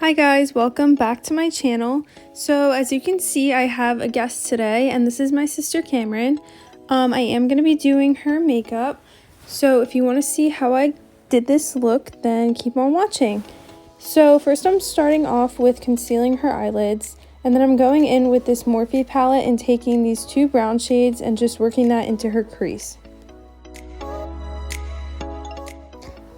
Hi guys, welcome back to my channel. So as you can see, I have a guest today and this is my sister Cameron. I am going to be doing her makeup. So if you want to see how I did this look, then keep on watching. So first I'm starting off with concealing her eyelids, and then I'm going in with this Morphe palette and taking these two brown shades and just working that into her crease.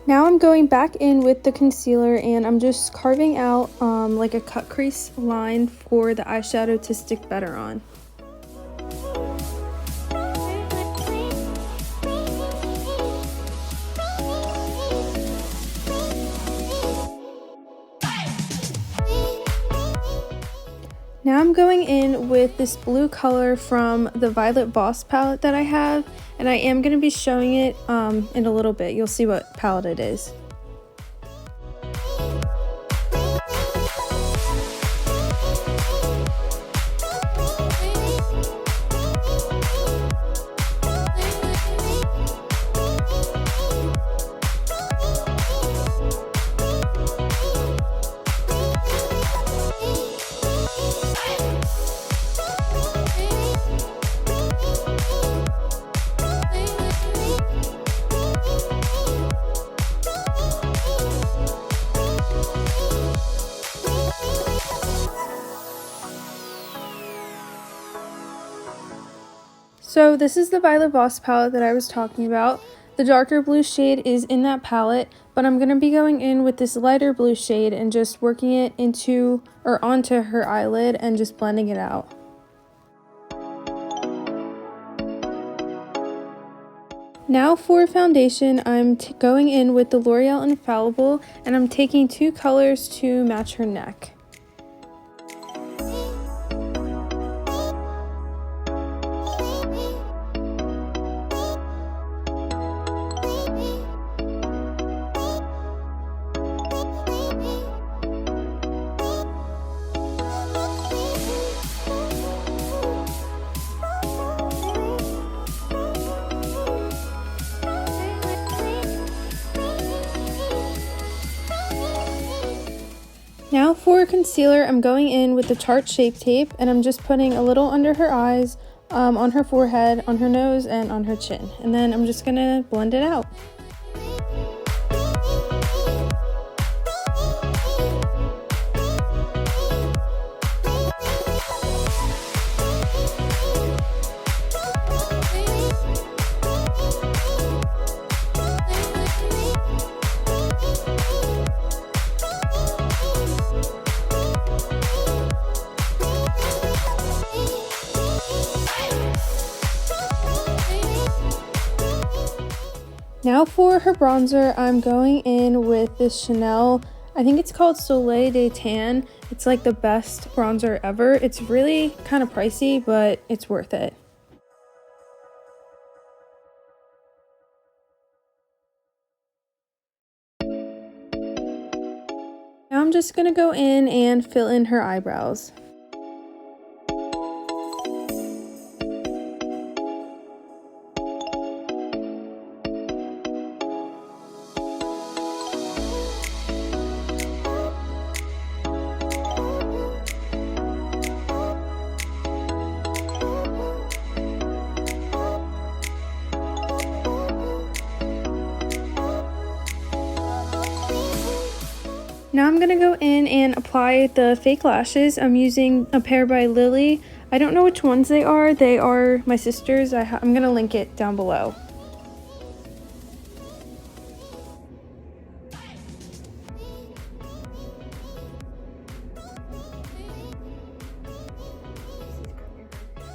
Now I'm going back in with the concealer and I'm just carving out like a cut crease line for the eyeshadow to stick better on. Now I'm going in with this blue color from the Violet Boss palette that I have, and I am going to be showing it in a little bit. You'll see what palette it is. So this is the Violet Boss palette that I was talking about. The darker blue shade is in that palette, but I'm going to be going in with this lighter blue shade and just working it into or onto her eyelid and just blending it out. Now for foundation, I'm going in with the L'Oreal Infallible, and I'm taking two colors to match her neck. Now for concealer, I'm going in with the Tarte Shape Tape, and I'm just putting a little under her eyes, on her forehead, on her nose, and on her chin. And then I'm just going to blend it out. Now for her bronzer, I'm going in with this Chanel, I think it's called Soleil de Tan. It's like the best bronzer ever. It's really kind of pricey, but it's worth it. Now I'm just going to go in and fill in her eyebrows. Now I'm going to go in and apply the fake lashes. I'm using a pair by Lily. I don't know which ones they are. They are my sister's. I'm going to link it down below.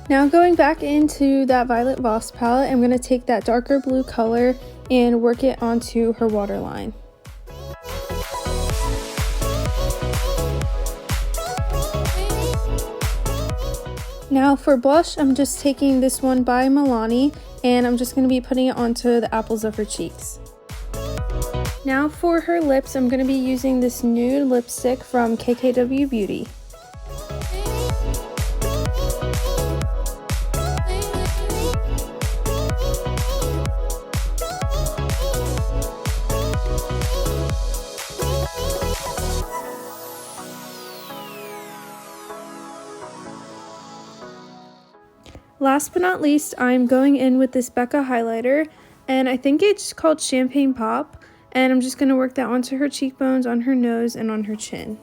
Now going back into that Violet Voss palette, I'm going to take that darker blue color and work it onto her waterline. Now for blush, I'm just taking this one by Milani, and I'm just going to be putting it onto the apples of her cheeks. Now for her lips, I'm going to be using this nude lipstick from KKW Beauty. Last but not least, I'm going in with this Becca highlighter, and I think it's called Champagne Pop, and I'm just going to work that onto her cheekbones, on her nose, and on her chin.